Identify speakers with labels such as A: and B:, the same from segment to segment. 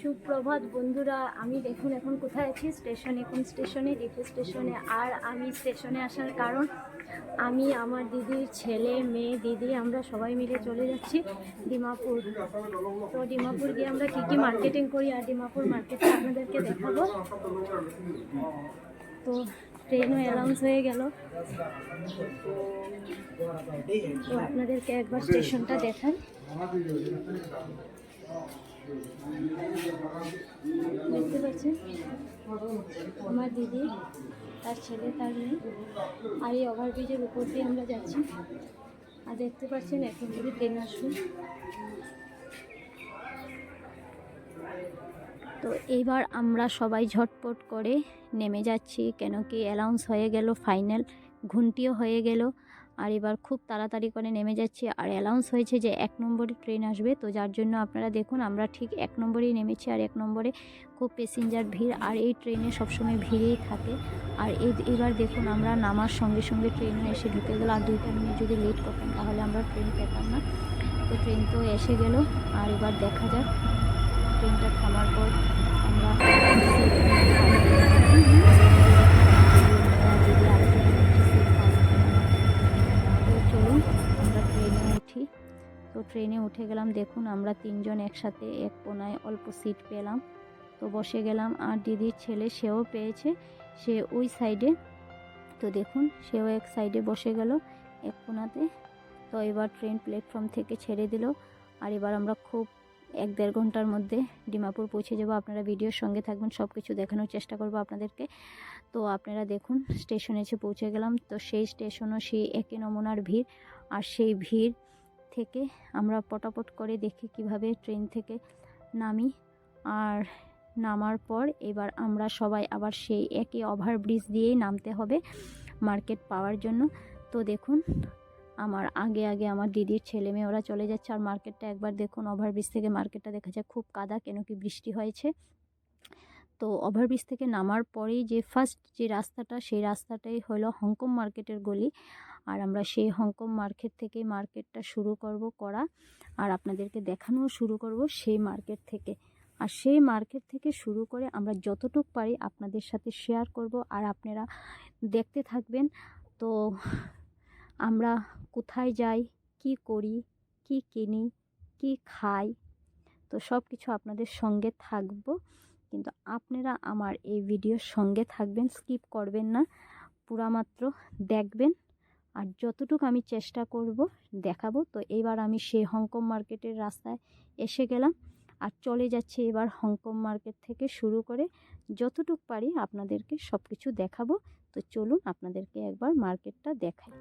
A: সুপ্রভাত বন্ধুরা, আমি দেখুন এখন কোথায় আছি? স্টেশনে। কোন স্টেশনে? ডিপো স্টেশনে। আর আমি স্টেশনে আসার কারণ, আমি আমার দিদির ছেলে মেয়ে দিদি আমরা সবাই মিলে চলে যাচ্ছি ডিমাপুর। তো ডিমাপুর গিয়ে আমরা কী কী মার্কেটিং করি আর ডিমাপুর মার্কেটটা আপনাদেরকে দেখাবো। তো ট্রেনও অ্যানাউন্স হয়ে গেল, তো আপনাদেরকে একবার স্টেশনটা দেখাই। দেখতে পাচ্ছেন আমার দিদি, তার ছেলে, তার মেয়ে, আর এই ওভারব্রিজের উপর দিয়ে আমরা যাচ্ছি। আর দেখতে পাচ্ছেন এখন যদি ট্রেন আসবে। তো এইবার আমরা সবাই ঝটপট করে নেমে যাচ্ছি, কেন কি অ্যানাউন্স হয়ে গেল, ফাইনাল ঘুমটিও হয়ে গেল। আর এবার খুব তাড়াতাড়ি করে নেমে যাচ্ছি। আর অ্যানাউন্স হয়েছে যে 1 নম্বরে ট্রেন আসবে, তো যার জন্য আপনারা দেখুন আমরা ঠিক 1 নম্বরেই নেমেছি। আর 1 নম্বরে খুব প্যাসেঞ্জার ভিড়, আর এই ট্রেনে সবসময় ভিড়েই থাকে। আর এবার দেখুন আমরা নামার সঙ্গে সঙ্গে ট্রেনও এসে ঢুকে গেল। আর 2টা মিনিট যদি লেট করতাম তাহলে আমরা ট্রেন পেতাম না। তো ট্রেন তো এসে গেল। আর এবার দেখা যাক ট্রেনটা থামার পর আমরা চলুন আমরা ট্রেনে উঠি। তো ট্রেনে উঠে গেলাম। দেখুন আমরা 3 জন একসাথে এক কোনায় অল্প সিট পেলাম, তো বসে গেলাম। আর দিদির ছেলে সেও পেয়েছে, সে ওই সাইডে। তো দেখুন সেও এক সাইডে বসে গেল এক কোনাতে। তো এবার ট্রেন প্ল্যাটফর্ম থেকে ছেড়ে দিল। আর এবার আমরা খুব 1-1.5 ঘন্টার মধ্যে ডিমাপুর পৌঁছে যাব। আপনারা ভিডিওর সঙ্গে থাকবেন, সব কিছু দেখানোর চেষ্টা করব আপনাদেরকে। তো আপনারা দেখুন স্টেশনে এসে পৌঁছে গেলাম। তো সেই স্টেশনও সেই একই নমুনার ভিড়। আর সেই ভিড় থেকে আমরা পটাপট করে দেখি কিভাবে ট্রেন থেকে নামি। আর নামার পর এবার আমরা সবাই আবার সেই একই ওভারব্রিজ দিয়েই নামতে হবে মার্কেট পাওয়ার জন্য। তো দেখুন আমার আগে আগে আমার দিদির ছেলে মেয়ে ওরা চলে যাচ্ছে। আর মার্কেটটা একবার দেখুন, ওভারব্রিজ থেকে মার্কেটটা দেখা যায় খুব কাদা, কেন কি বৃষ্টি হয়েছে। তো ওভারব্রিজ থেকে নামার পরেই যে ফার্স্ট যে রাস্তাটা, সেই রাস্তাটাই হলো হংকং মার্কেটের গলি। আর আমরা সেই হংকং মার্কেট থেকে মার্কেটটা শুরু করা। আর আপনাদেরকে দেখানোও শুরু করব সেই মার্কেট থেকে। আর সেই মার্কেট থেকে শুরু করে আমরা যতটুকু পারি আপনাদের সাথে শেয়ার করব, আর আপনারা দেখতে থাকবেন। তো আমরা কোথায় যাই, কি করি, কি কিনি, কি খাই, তো সব কিছু আপনাদের সঙ্গে থাকবো। কিন্তু আপনারা আমার এই ভিডিওর সঙ্গে থাকবেন, স্কিপ করবেন না, পুরা মাত্র দেখবেন। আর যতটুকু আমি চেষ্টা করব দেখাবো। তো এবার আমি সেই হংকং মার্কেটের রাস্তায় এসে গেলাম। আর চলে যাচ্ছে এবার হংকং মার্কেট থেকে শুরু করে যতটুকু পারি আপনাদেরকে সব কিছু দেখাবো। তো চলুন আপনাদেরকে একবার মার্কেটটা দেখাই।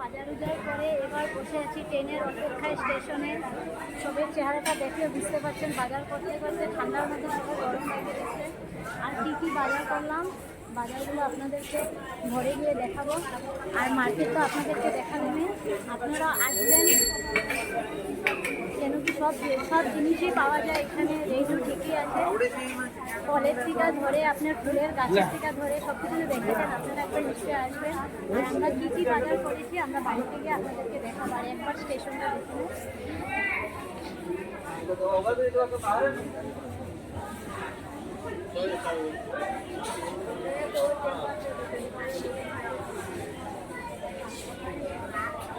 A: বাজার উজার করে এবার বসে আছি ট্রেনের অপেক্ষায় স্টেশনে। সবের চেহারাটা দেখলে বুঝতে পারছেন বাজার করতে করতে ঠান্ডার মধ্যে সবাই গরম লেগে গেছে। আর কী কী বাজার করলাম বাজারগুলো আপনাদেরকে ঘরে গিয়ে দেখাবো। আর মার্কেট তো আপনাদেরকে দেখাবেন, আপনারা আসবেন কেন কি সব সব জিনিসই পাওয়া যায় এখানে। রেটও ঠিকই আছে, ফলের থেকে ধরে আপনার ফুলের গাছের থেকে ধরে সব কিছু দেখেছেন। আপনারা একবার নিশ্চয়ই আসবেন। আর আমরা কী কী বাজার করেছি আমরা বাড়ি থেকে আপনাদেরকে দেখাবো। আর একবার স্টেশনটা দেখুন।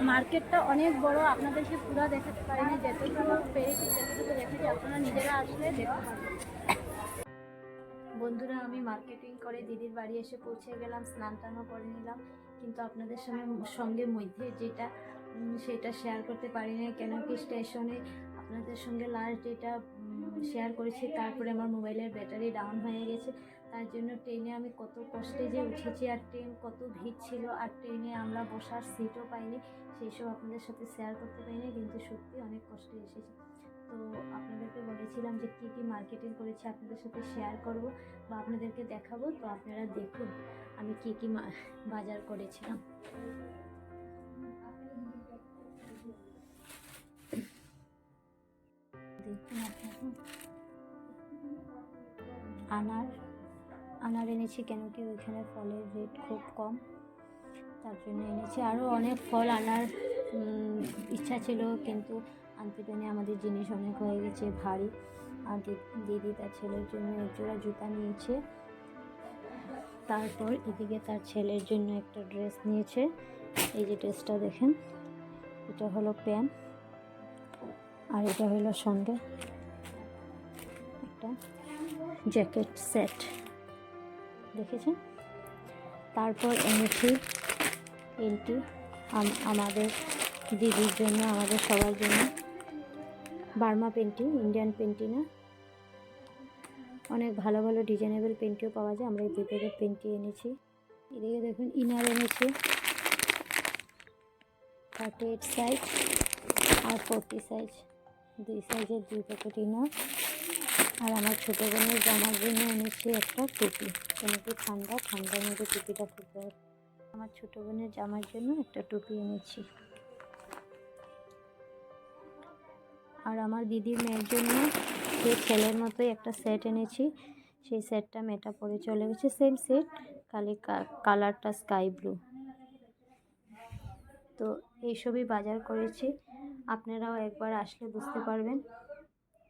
A: মার্কেটটা অনেক বড়, আপনাদেরকে পুরো দেখাতে পারিনি, যতটুকু পেরেছি ততটুকু দেখেছি। আপনারা নিজেরা আসলে দেখতে পাবেন। বন্ধুরা, আমি মার্কেটিং করে দিদির বাড়ি এসে পৌঁছে গেলাম, স্নান টানও করে নিলাম। কিন্তু আপনাদের সঙ্গে মধ্যে যেটা সেটা শেয়ার করতে পারি না, কেন কি স্টেশনে আপনাদের সঙ্গে লাস্ট যেটা শেয়ার করেছি তারপরে আমার মোবাইলের ব্যাটারি ডাউন হয়ে গেছে। তার জন্য ট্রেনে আমি কত কষ্টে যে উঠেছি, আর ট্রেন কত ভিড় ছিল, আর ট্রেনে আমরা বসার সিটও পাইনি, সেই সব আপনাদের সাথে শেয়ার করতে পারিনি। কিন্তু সত্যি অনেক কষ্টে এসেছি। তো আপনাদেরকে বলেছিলাম যে কী কী মার্কেটিং করেছি আপনাদের সাথে শেয়ার করব বা আপনাদেরকে দেখাবো। তো আপনারা দেখুন আমি কী কী বাজার করেছিলাম। দেখুন আপনারা আনার এনেছি, কেন কি ওইখানে ফলের রেট খুব কম, তার জন্য এনেছি। আরও অনেক ফল আনার ইচ্ছা ছিল, কিন্তু আনতে পেরে আমাদের জিনিস অনেক হয়ে গেছে ভারী। আর দিদি তার ছেলের জন্য এক জোড়া জুতা নিয়েছে। তারপর এদিকে তার ছেলের জন্য একটা ড্রেস নিয়েছে। এই যে ড্রেসটা দেখেন, এটা হলো প্যান্ট, আর এটা হলো সঙ্গে একটা জ্যাকেট সেট, দেখেছেন। তারপর এনেছি পেন্টি আমাদের দিদির জন্য, আমাদের সবার জন্য। বার্মা পেন্টি, ইন্ডিয়ান পেন্টি না, অনেক ভালো ভালো ডিজাইনেবল পেন্টিও পাওয়া যায়। আমরা এই 2 প্যাকেট পেন্টি এনেছি। এদিকে দেখুন ইনার এনেছি 38 সাইজ আর 40 সাইজ, 2 সাইজের 2 প্যাকেট ইনার। আর আমার ছোটো বোনের জামার জন্য এনেছি একটা টুপি, কেন কি ঠান্ডার মধ্যে টুপিটা খুব দরকার। আমার ছোটো বোনের জামার জন্য একটা টুপি এনেছি। আর আমার দিদির মেয়ের জন্য সেই ছেলের মতোই একটা সেট এনেছি। সেই সেটটা মেয়েটা পরে চলে গেছে, সেম সেট, খালি কালারটা স্কাই ব্লু। তো এইসবই বাজার করেছি, আপনারাও একবার আসলে বুঝতে পারবেন।